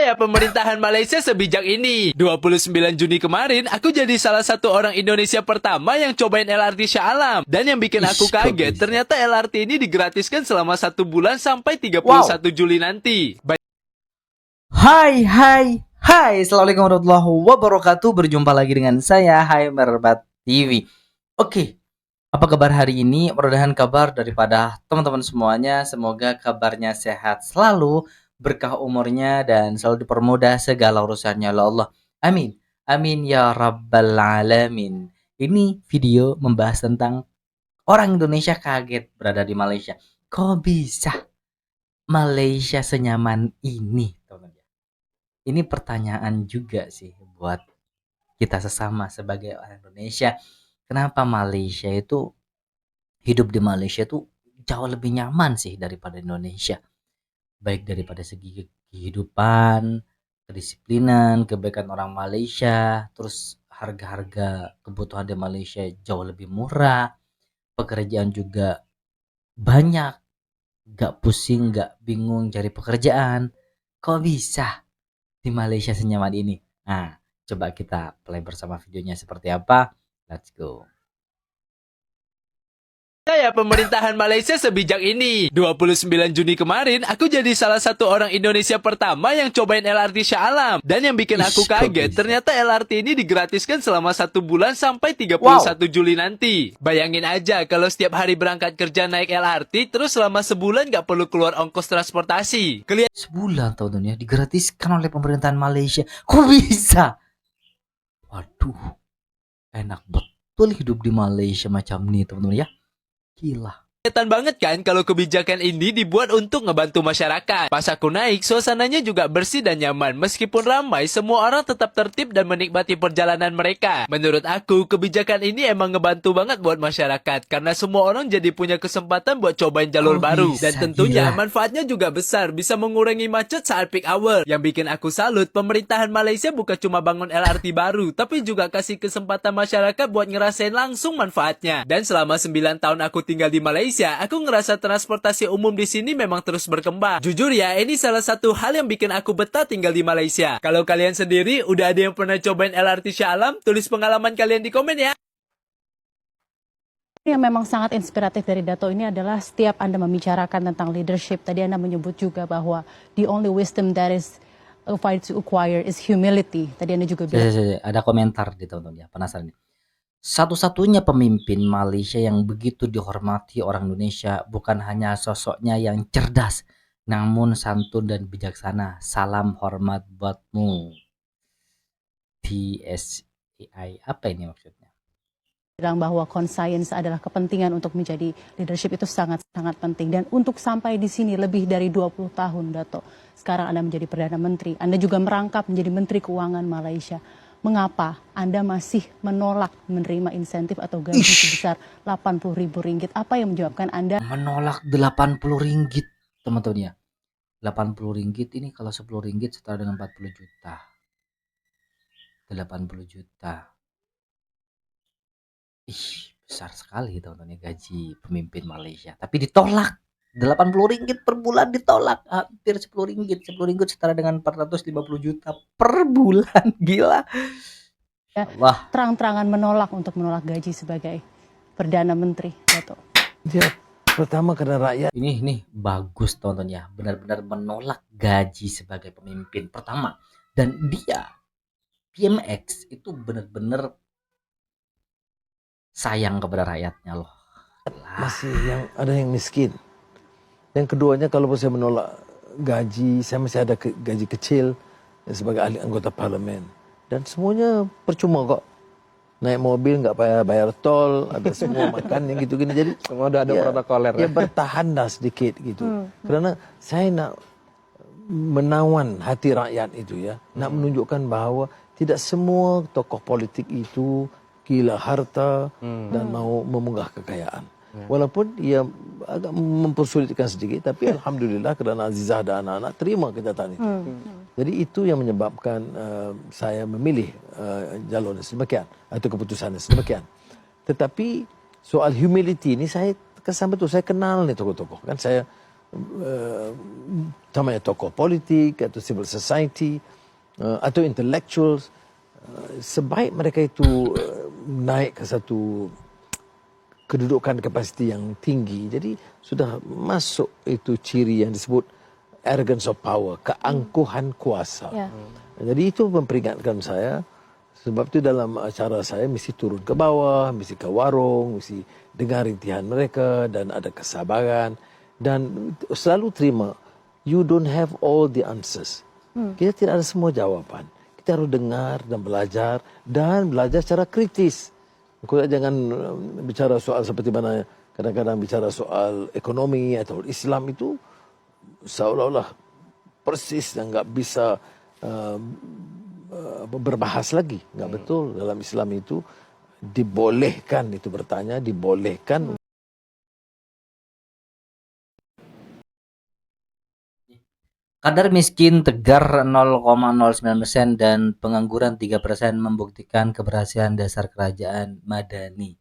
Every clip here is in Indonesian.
Gaya pemerintahan Malaysia sebijak ini. 29 Juni kemarin, aku jadi salah satu orang Indonesia pertama yang cobain LRT Shah Alam. Dan yang bikin aku kaget, ternyata LRT ini digratiskan selama 1 bulan sampai 31 Juli nanti. Hai, Assalamualaikum warahmatullahi wabarakatuh. Berjumpa lagi dengan saya, Hai Merbat TV. Oke, apa kabar hari ini? Mudah-mudahan kabar daripada teman-teman semuanya. Semoga kabarnya sehat selalu, berkah umurnya, dan selalu dipermudah segala urusannya oleh Allah. Amin, amin ya rabbal alamin. Ini video membahas tentang orang Indonesia kaget berada di Malaysia. Kok bisa Malaysia senyaman ini, teman-teman? Ini pertanyaan juga sih buat kita sesama sebagai orang Indonesia. Kenapa Malaysia itu, hidup di Malaysia itu jauh lebih nyaman sih daripada Indonesia. Baik daripada segi kehidupan, kedisiplinan, kebaikan orang Malaysia, terus harga-harga kebutuhan di Malaysia jauh lebih murah, pekerjaan juga banyak, gak pusing, gak bingung cari pekerjaan. Kok bisa di Malaysia senyaman ini? Nah, coba kita play bersama videonya seperti apa. Let's go. Gaya pemerintahan Malaysia sebijak ini. 29 Juni kemarin, aku jadi salah satu orang Indonesia pertama yang cobain LRT Shah Alam. Dan yang bikin aku kaget, ternyata LRT ini digratiskan selama 1 bulan sampai 31 Juli nanti. Bayangin aja kalau setiap hari berangkat kerja naik LRT, terus selama sebulan gak perlu keluar ongkos transportasi. Sebulan tahun ya digratiskan oleh pemerintahan Malaysia. Kok bisa? Waduh, enak betul hidup di Malaysia macam ini, teman-teman ya. Gila. Kelihatan banget kan kalau kebijakan ini dibuat untuk ngebantu masyarakat. Pas aku naik, suasananya juga bersih dan nyaman. Meskipun ramai, semua orang tetap tertib dan menikmati perjalanan mereka. Menurut aku, kebijakan ini emang ngebantu banget buat masyarakat. Karena semua orang jadi punya kesempatan buat cobain jalur baru. Dan tentunya manfaatnya juga besar. Bisa mengurangi macet saat peak hour. Yang bikin aku salut, pemerintahan Malaysia bukan cuma bangun LRT baru, tapi juga kasih kesempatan masyarakat buat ngerasain langsung manfaatnya. Dan selama 9 tahun aku tinggal di Malaysia, aku ngerasa transportasi umum di sini memang terus berkembang. Jujur ya, ini salah satu hal yang bikin aku betah tinggal di Malaysia. Kalau kalian sendiri udah ada yang pernah cobain LRT Shah Alam, tulis pengalaman kalian di komen ya. Yang memang sangat inspiratif dari Dato ini adalah setiap Anda membicarakan tentang leadership, tadi Anda menyebut juga bahwa the only wisdom that is required to acquire is humility. Tadi Anda juga bilang. Ada komentar di teman-teman ya, penasaran nih. Satu-satunya pemimpin Malaysia yang begitu dihormati orang Indonesia bukan hanya sosoknya yang cerdas, namun santun dan bijaksana. Salam hormat buatmu. PSAI, apa ini maksudnya? Bilang bahwa conscience adalah kepentingan untuk menjadi leadership itu sangat-sangat penting. Dan untuk sampai di sini lebih dari 20 tahun, Dato. Sekarang Anda menjadi Perdana Menteri. Anda juga merangkap menjadi Menteri Keuangan Malaysia. Mengapa Anda masih menolak menerima insentif atau gaji sebesar Rp80.000? Apa yang menyebabkan Anda menolak Rp80.000, teman-teman ya? Rp80 ini kalau Rp10 setara dengan 40 juta. 80 juta. Besar sekali teman-teman ya, gaji pemimpin Malaysia. Tapi ditolak. Rp80 per bulan ditolak. Hampir Rp10. Rp10 setara dengan 450 juta per bulan. Gila. Wah, terang-terangan menolak gaji sebagai Perdana Menteri, Dato? Dia pertama karena rakyat. Ini bagus teman-teman ya. Benar-benar menolak gaji sebagai pemimpin pertama. Dan dia, PMX itu benar-benar sayang kepada rakyatnya loh. Masih ada yang miskin. Yang keduanya kalau saya menolak gaji, saya masih ada gaji kecil sebagai ahli anggota parlimen. Dan semuanya percuma kok. Naik mobil nggak bayar tol, ada semua makan yang gitu-gini. Jadi semua udah ada protokoler. Ya bertahanlah sedikit gitu. Karena saya nak menawan hati rakyat itu ya. Nak menunjukkan bahwa tidak semua tokoh politik itu gila harta dan mau memunggah kekayaan. Walaupun ia agak mempersulitkan sedikit, tapi alhamdulillah kerana Azizah dan anak-anak terima kenyataan itu. Jadi itu yang menyebabkan saya memilih jalurnya sedemikian atau keputusannya sedemikian. Tetapi soal humility ini saya kesan betul, saya kenal nih tokoh-tokoh kan, saya sama tokoh politik atau civil society atau intellectuals, sebaik mereka itu naik ke satu kedudukan kapasiti yang tinggi, jadi sudah masuk itu ciri yang disebut arrogance of power, keangkuhan kuasa. Jadi itu memperingatkan saya, sebab itu dalam acara saya mesti turun ke bawah, mesti ke warung, mesti dengar rintihan mereka dan ada kesabaran dan selalu terima. You don't have all the answers. Kita tidak ada semua jawapan. Kita harus dengar dan belajar secara kritis. Kau jangan bicara soal seperti mana kadang-kadang bicara soal ekonomi atau Islam itu seolah-olah persis dan nggak bisa berbahas lagi. Nggak betul. Dalam Islam itu dibolehkan itu bertanya, dibolehkan. Kadar miskin Tegar 0,09% dan pengangguran 3% membuktikan keberhasilan dasar kerajaan Madani.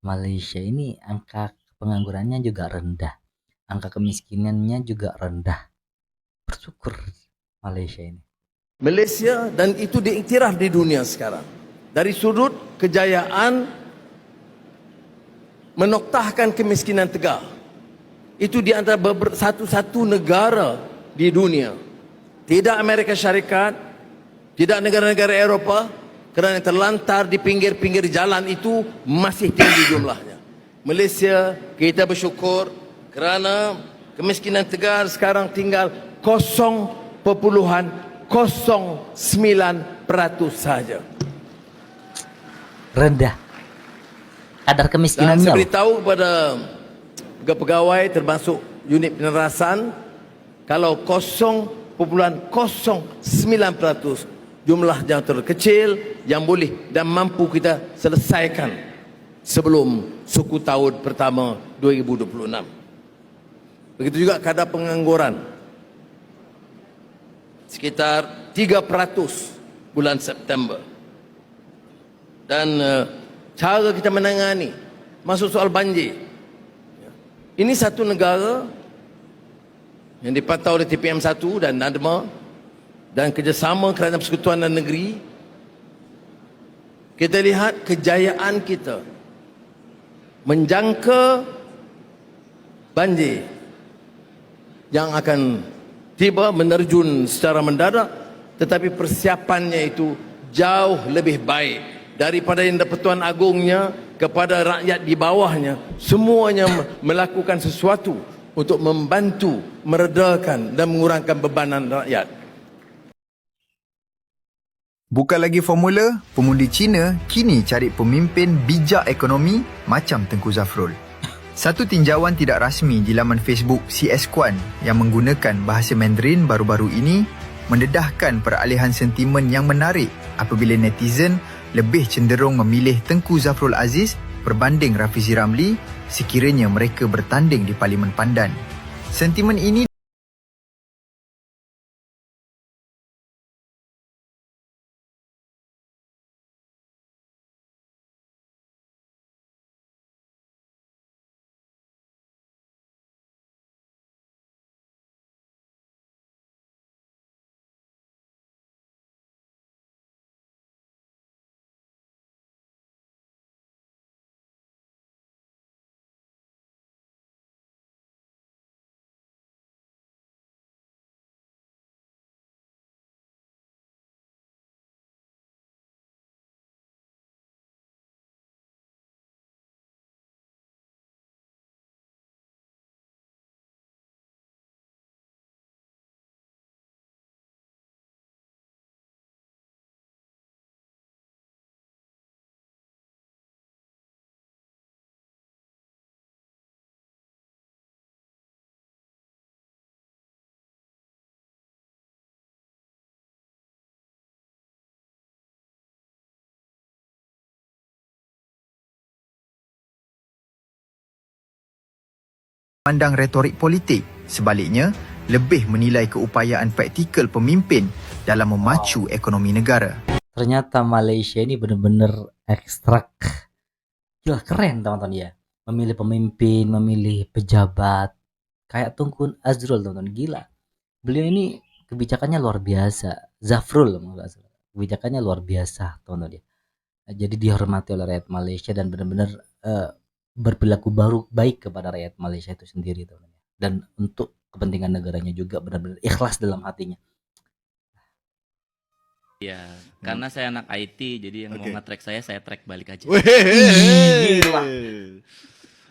Malaysia ini angka penganggurannya juga rendah, angka kemiskinannya juga rendah. Bersyukur Malaysia ini. Malaysia, dan itu diiktiraf di dunia sekarang. Dari sudut kejayaan menoktahkan kemiskinan Tegar, itu di antara satu-satu negara di dunia. Tidak Amerika Syarikat, tidak negara-negara Eropah, kerana terlantar di pinggir-pinggir jalan itu masih tinggi jumlahnya. Malaysia, kita bersyukur kerana kemiskinan Tegar sekarang tinggal 0,09% saja. Rendah. Kadar Dan kemiskinannya. saya beritahu kepada pegawai termasuk unit penerasan, kalau 0,09% jumlah yang terkecil yang boleh dan mampu kita selesaikan sebelum suku tahun pertama 2026. Begitu juga kadar pengangguran sekitar 3% bulan September. Dan cara kita menangani masuk soal banjir, ini satu negara yang dipantau oleh TPM1 dan NADMA dan kerjasama Kerajaan Persekutuan dan Negeri. Kita lihat kejayaan kita menjangka banjir yang akan tiba menerjun secara mendadak, tetapi persiapannya itu jauh lebih baik daripada yang Persekutuan Agungnya kepada rakyat di bawahnya. Semuanya melakukan sesuatu untuk membantu, meredakan dan mengurangkan bebanan rakyat. Bukan lagi formula, pemundi Cina kini cari pemimpin bijak ekonomi macam Tengku Zafrul. Satu tinjauan tidak rasmi di laman Facebook CS Kuan yang menggunakan bahasa Mandarin baru-baru ini mendedahkan peralihan sentimen yang menarik apabila netizen lebih cenderung memilih Tengku Zafrul Aziz berbanding Rafizi Ramli sekiranya mereka bertanding di Parlimen Pandan. Sentimen ini pandang retorik politik, sebaliknya lebih menilai keupayaan praktikal pemimpin dalam memacu ekonomi negara. Ternyata Malaysia ini benar-benar ekstrak. Gila, keren teman-teman ya. Memilih pemimpin, memilih pejabat Kayak Tengku Azrul teman-teman, gila. Beliau ini kebijakannya luar biasa. Zafrul kebijakannya luar biasa teman-teman ya. Jadi dihormati oleh rakyat Malaysia dan benar-benar berperilaku baik kepada rakyat Malaysia itu sendiri teman-teman. Dan untuk kepentingan negaranya juga benar-benar ikhlas dalam hatinya. Ya, karena saya anak IT, jadi yang mau nge-track saya track balik aja.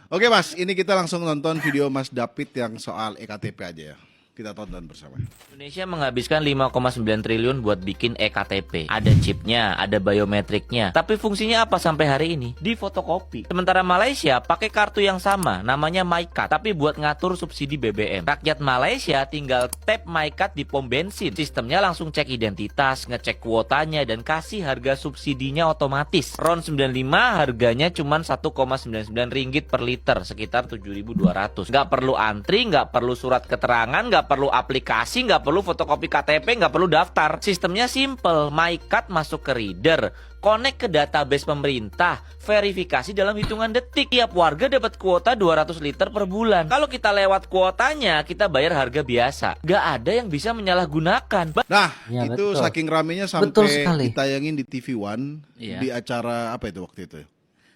Oke Mas, ini kita langsung nonton video Mas David yang soal EKTP aja ya. Kita tonton bersama. Indonesia menghabiskan 5,9 triliun buat bikin EKTP. Ada chipnya, ada biometriknya. Tapi fungsinya apa sampai hari ini? Di fotokopi. Sementara Malaysia pakai kartu yang sama, namanya MyCard, tapi buat ngatur subsidi BBM. Rakyat Malaysia tinggal tap MyCard di pom bensin. Sistemnya langsung cek identitas, ngecek kuotanya, dan kasih harga subsidinya otomatis. RON 95 harganya cuma 1,99 ringgit per liter, sekitar 7.200. Nggak perlu antri, nggak perlu surat keterangan, nggak perlu aplikasi, nggak perlu fotokopi KTP, nggak perlu daftar. Sistemnya simple, MyCard masuk ke reader, connect ke database pemerintah, verifikasi dalam hitungan detik. Tiap warga dapat kuota 200 liter per bulan. Kalau kita lewat kuotanya, kita bayar harga biasa. Nggak ada yang bisa menyalahgunakan. Nah, Ya, itu betul. saking ramenya Betul sampai sekali. ditayangin di TV One Iya. di acara apa itu waktu itu?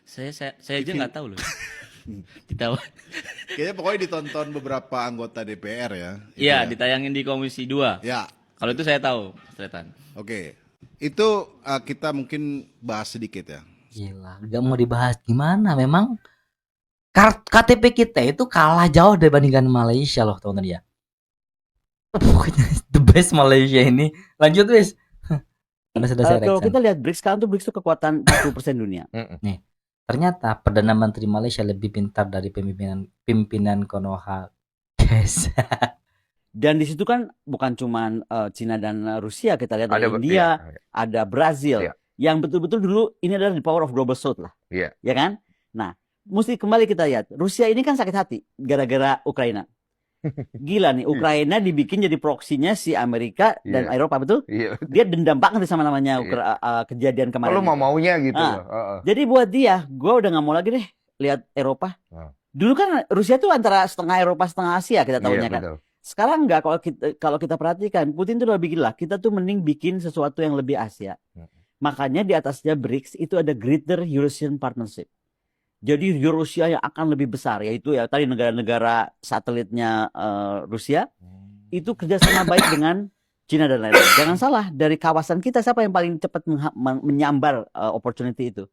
Saya aja nggak tahu loh. Ditawa. Kayaknya pokoknya ditonton beberapa anggota DPR ya. Itu Iya, ya. ditayangin di Komisi 2. Ya, Kalau itu saya tahu, Tretan. oke. Itu kita mungkin bahas sedikit ya. Gila, gak mau dibahas gimana, memang KTP kita itu kalah jauh dibandingkan Malaysia loh teman-teman ya. Pokoknya the best Malaysia ini. Lanjut wis. Anda sudah saya Kalau reaction. kita lihat BRICS sekarang tuh BRICS itu kekuatan 40% dunia. Ternyata Perdana Menteri Malaysia lebih pintar dari pimpinan Konoha. Guys. Dan di situ kan bukan cuma Cina dan Rusia, kita lihat ada India, ada Brazil. Yang betul-betul dulu ini adalah the power of global south lah. Iya. Ya kan? Nah, mesti kembali kita lihat. Rusia ini kan sakit hati gara-gara Ukraina. Gila nih, Ukraina dibikin jadi proksinya si Amerika dan Iya. Eropa, betul? Iya. Dia dendam banget sama namanya Iya. kejadian kemarin. Kalau maunya gitu Ah. loh. Jadi buat dia, gue udah nggak mau lagi deh lihat Eropa. Dulu kan Rusia tuh antara setengah Eropa setengah Asia kita tahunya kan. betul. Sekarang enggak, kalau kita perhatikan Putin tuh udah bikin lah, kita tuh mending bikin sesuatu yang lebih Asia. Makanya di atasnya BRICS itu ada Greater Eurasian Partnership. Jadi Eurasia yang akan lebih besar, yaitu ya tadi negara-negara satelitnya Rusia itu kerjasama baik dengan Cina dan lain-lain. Jangan salah, dari kawasan kita siapa yang paling cepat menyambar opportunity itu?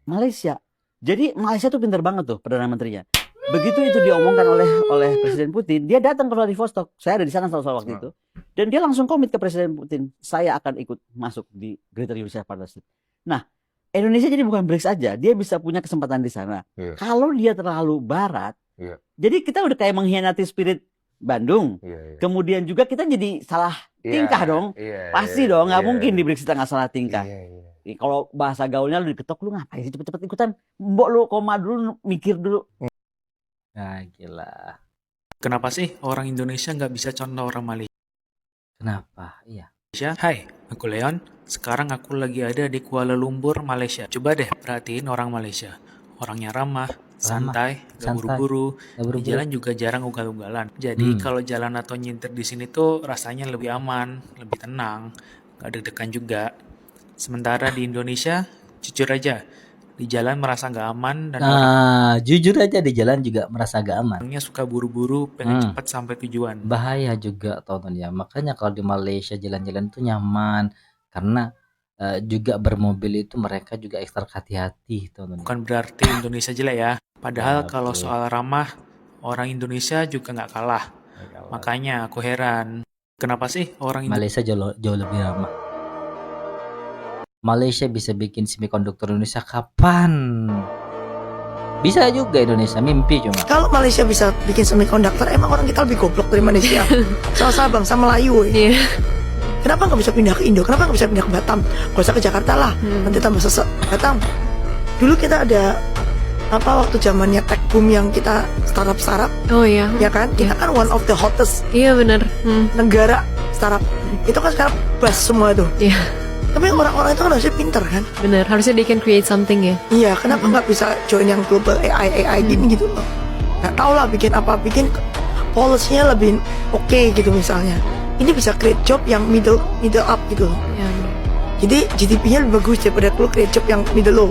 Malaysia. Jadi Malaysia tuh pintar banget tuh Perdana Menterinya. Begitu itu diomongkan oleh Presiden Putin, dia datang ke Vladivostok. Saya ada di sana soal waktu itu. Dan dia langsung komit ke Presiden Putin, saya akan ikut masuk di Greater Eurasian Partnership. Nah, Indonesia jadi bukan BRICS aja, dia bisa punya kesempatan di sana. Iya. Kalau dia terlalu barat, Iya. jadi kita udah kayak mengkhianati spirit Bandung. Iya. Kemudian juga kita jadi salah tingkah dong. Pasti dong, nggak mungkin di BRICS kita nggak salah tingkah. Kalau bahasa gaulnya lu diketok, lu ngapain sih cepet-cepet ikutan? Mbok lu koma dulu, mikir dulu. Nah, gila. Kenapa sih orang Indonesia nggak bisa contoh orang Malaysia? Kenapa? Iya. Hai, aku Leon. Sekarang aku lagi ada di Kuala Lumpur, Malaysia. Coba deh perhatiin orang Malaysia. Orangnya ramah, santai, gak santai, buru-buru. gak buru-buru. Di jalan juga jarang ugal-ugalan. Jadi kalau jalan atau nyintir di sini tuh rasanya lebih aman, lebih tenang, gak deg-degan juga. Sementara di Indonesia, jujur aja, di jalan merasa gak aman dan Nah, jujur aja di jalan juga merasa gak aman. orangnya suka buru-buru, pengen cepat sampai tujuan. Bahaya juga tonton ya. Makanya kalau di Malaysia jalan-jalan itu nyaman karena juga bermobil itu mereka juga ekstra hati-hati tonton. Bukan berarti Indonesia jelek ya. Padahal Ya, kalau betul. soal ramah, orang Indonesia juga nggak kalah. Makanya aku heran, kenapa sih orang Malaysia jauh lebih ramah. Malaysia bisa bikin semikonduktor Indonesia kapan? Bisa juga Indonesia, mimpi cuma. Kalau Malaysia bisa bikin semikonduktor, emang orang kita lebih goblok dari Malaysia. Sama bangsa Melayu. Kenapa nggak bisa pindah ke Indo? Kenapa nggak bisa pindah ke Batam? Gak usah ke Jakarta lah. Nanti tambah sesek. Batam. Dulu kita ada waktu zamannya tech boom yang kita startup. Oh iya. Ya kan? Kita kan one of the hottest Iya benar. negara startup. Itu kan sekarang bust semua tuh. Iya. Tapi orang-orang itu kan harusnya pinter kan? Benar. Harusnya they can create something ya. Iya, kenapa nggak bisa join yang global AI gini gitu loh? nggak tahu lah bikin apa, bikin policy-nya lebih oke gitu misalnya. Ini bisa create job yang middle up gitu loh. Jadi GDP-nya lebih bagus daripada kalau create job yang middle low.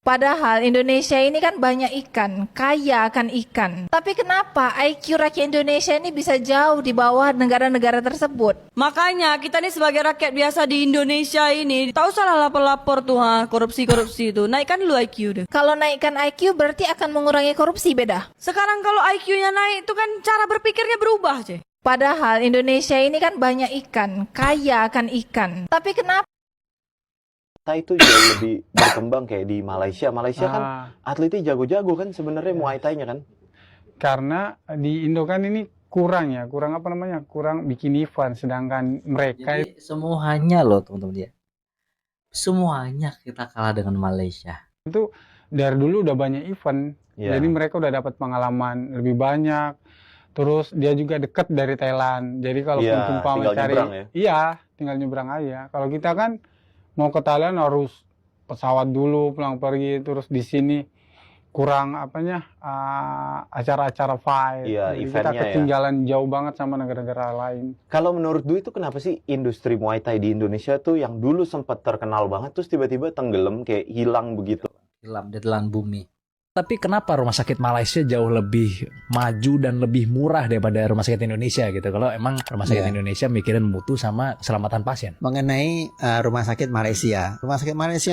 Padahal Indonesia ini kan banyak ikan, kaya akan ikan. Tapi kenapa IQ rakyat Indonesia ini bisa jauh di bawah negara-negara tersebut? Makanya kita nih sebagai rakyat biasa di Indonesia ini, tahu salah lapor-lapor tuh korupsi-korupsi itu. Naikkan dulu IQ deh. Kalau naikkan IQ berarti akan mengurangi korupsi, beda? Sekarang kalau IQ-nya naik itu kan cara berpikirnya berubah, Ceh. Padahal Indonesia ini kan banyak ikan, kaya akan ikan. Tapi kenapa Itu jauh lebih berkembang kayak di Malaysia. Malaysia kan atletnya jago-jago kan sebenarnya Muay Thai-nya kan. Karena di Indo kan ini kurang apa namanya? Kurang bikin event, sedangkan mereka Jadi semuanya loh teman-teman ya. Semuanya kita kalah dengan Malaysia. itu dari dulu udah banyak event. Iya. Jadi mereka udah dapat pengalaman lebih banyak. Terus dia juga deket dari Thailand. Jadi kalau Iya, umpama tinggal cari nyebrang ya? iya, tinggal nyebrang aja. Kalau kita kan mau ke Thailand harus pesawat dulu pulang pergi, terus di sini kurang acara-acara fight. Iya, Jadi kita eventnya ya. ketinggalan jauh banget sama negara-negara lain. Kalau menurut Dwi itu kenapa sih industri Muay Thai di Indonesia tuh yang dulu sempat terkenal banget terus tiba-tiba tenggelam kayak hilang begitu? Hilang di telan bumi. Tapi kenapa rumah sakit Malaysia jauh lebih maju dan lebih murah daripada rumah sakit Indonesia gitu? Kalau emang rumah sakit Indonesia mikirin mutu sama keselamatan pasien. Mengenai rumah sakit Malaysia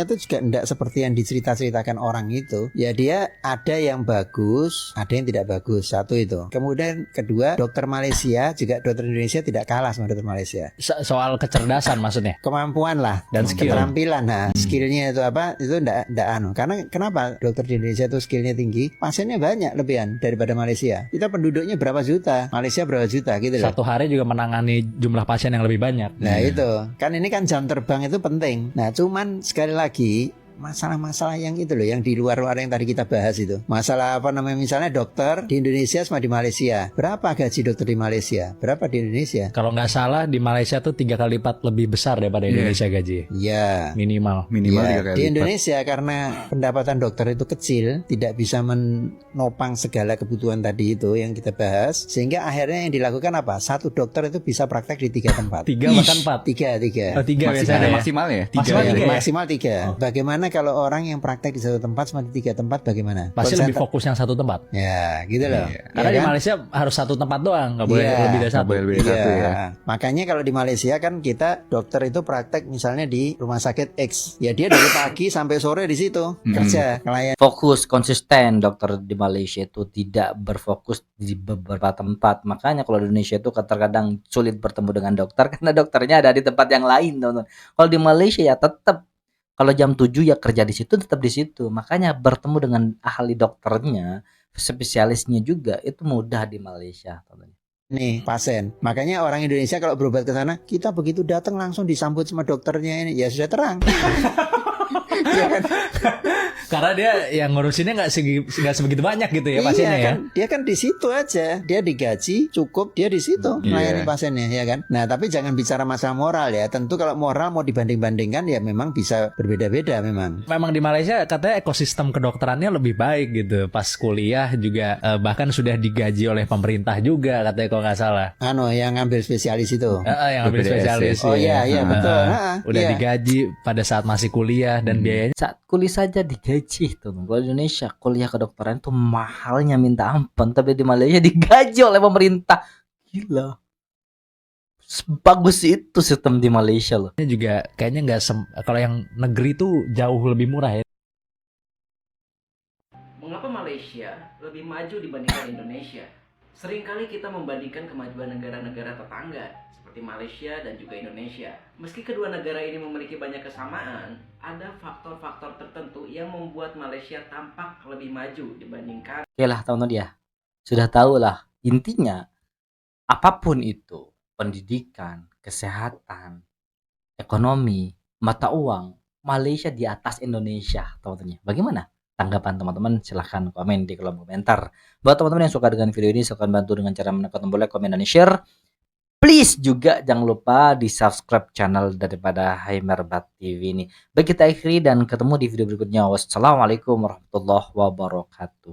itu juga tidak seperti yang diceritakan orang itu. Ya dia ada yang bagus, ada yang tidak bagus. Satu itu. Kemudian kedua, dokter Malaysia juga dokter Indonesia tidak kalah sama dokter Malaysia. Soal kecerdasan maksudnya? Kemampuan lah Dan skill. keterampilan. Nah, skillnya itu apa? Itu tidak anu. Karena kenapa dokter di Indonesia itu skillnya tinggi, pasiennya banyak lebihan daripada Malaysia. Kita penduduknya berapa juta, Malaysia berapa juta gitu loh. Satu hari juga menangani jumlah pasien yang lebih banyak. Nah itu kan ini kan jam terbang itu penting. Nah cuman sekali lagi masalah-masalah yang itu loh, yang di luar-luar yang tadi kita bahas itu. Masalah apa namanya, misalnya dokter di Indonesia sama di Malaysia. Berapa gaji dokter di Malaysia? Berapa di Indonesia? Kalau nggak salah di Malaysia tuh 3 kali lipat lebih besar daripada Indonesia gaji. Iya. Minimal. Ya, di Indonesia karena pendapatan dokter itu kecil, tidak bisa menopang segala kebutuhan tadi itu yang kita bahas, sehingga akhirnya yang dilakukan apa? Satu dokter itu bisa praktek di 3 tempat. 3 bahkan 4. 3. Oh, 3 biasanya. Maksimal ya? Maksimal 3. Bagaimana kalau orang yang praktek di satu tempat sama di 3 tempat bagaimana? Pasti lebih fokus yang satu tempat. Ya, gitu loh. Karena Ya di kan? Malaysia harus satu tempat doang, nggak boleh lebih dari satu. Iya. Makanya kalau di Malaysia kan kita dokter itu praktek misalnya di rumah sakit X. Ya dia dari pagi sampai sore di situ kerja klien. Fokus konsisten dokter di Malaysia itu tidak berfokus di beberapa tempat. Makanya kalau di Indonesia itu terkadang sulit bertemu dengan dokter karena dokternya ada di tempat yang lain, teman-teman. Kalau di Malaysia ya tetap kalau jam 7 ya kerja di situ, tetap di situ. Makanya bertemu dengan ahli dokternya, spesialisnya juga itu mudah di Malaysia, teman-teman. Nih pasien. Makanya orang Indonesia kalau berobat ke sana, kita begitu datang langsung disambut sama dokternya ini. Ya sudah terang. Ya kan? Karena dia yang ngurusinnya nggak sebegitu banyak gitu ya pasiennya kan, ya. Dia kan di situ aja, dia digaji cukup, dia di situ melayani pasiennya ya kan. Nah tapi jangan bicara masalah moral ya. Tentu kalau moral mau dibanding-bandingkan ya memang bisa berbeda-beda memang. Memang di Malaysia katanya ekosistem kedokterannya lebih baik gitu. Pas kuliah juga bahkan sudah digaji oleh pemerintah juga katanya kalau nggak salah. Yang ngambil spesialis itu. Yang ngambil spesialis. Oh iya betul. Udah digaji pada saat masih kuliah dan biayanya saat kuliah saja digaji tuh. Kalau di Indonesia kuliah kedokteran itu mahalnya minta ampun, tapi di Malaysia digaji oleh pemerintah. Gila. Sebagus itu sistem di Malaysia loh. Ini juga kayaknya nggak kalau yang negeri tuh jauh lebih murah ya. Mengapa Malaysia lebih maju dibandingkan Indonesia? Seringkali kita membandingkan kemajuan negara-negara tetangga seperti Malaysia dan juga Indonesia. Meski kedua negara ini memiliki banyak kesamaan, ada faktor-faktor tertentu yang membuat Malaysia tampak lebih maju dibandingkan. Oke lah teman-teman ya, sudah tahu lah intinya apapun itu, pendidikan, kesehatan, ekonomi, mata uang, Malaysia di atas Indonesia teman-teman. Bagaimana tanggapan teman-teman? Silahkan komen di kolom komentar. Buat teman-teman yang suka dengan video ini, silahkan bantu dengan cara menekan tombol like, komen, dan share. Please juga jangan lupa di subscribe channel daripada Haimerbat TV ini. Baik, kita akhiri dan ketemu di video berikutnya. Wassalamualaikum warahmatullahi wabarakatuh.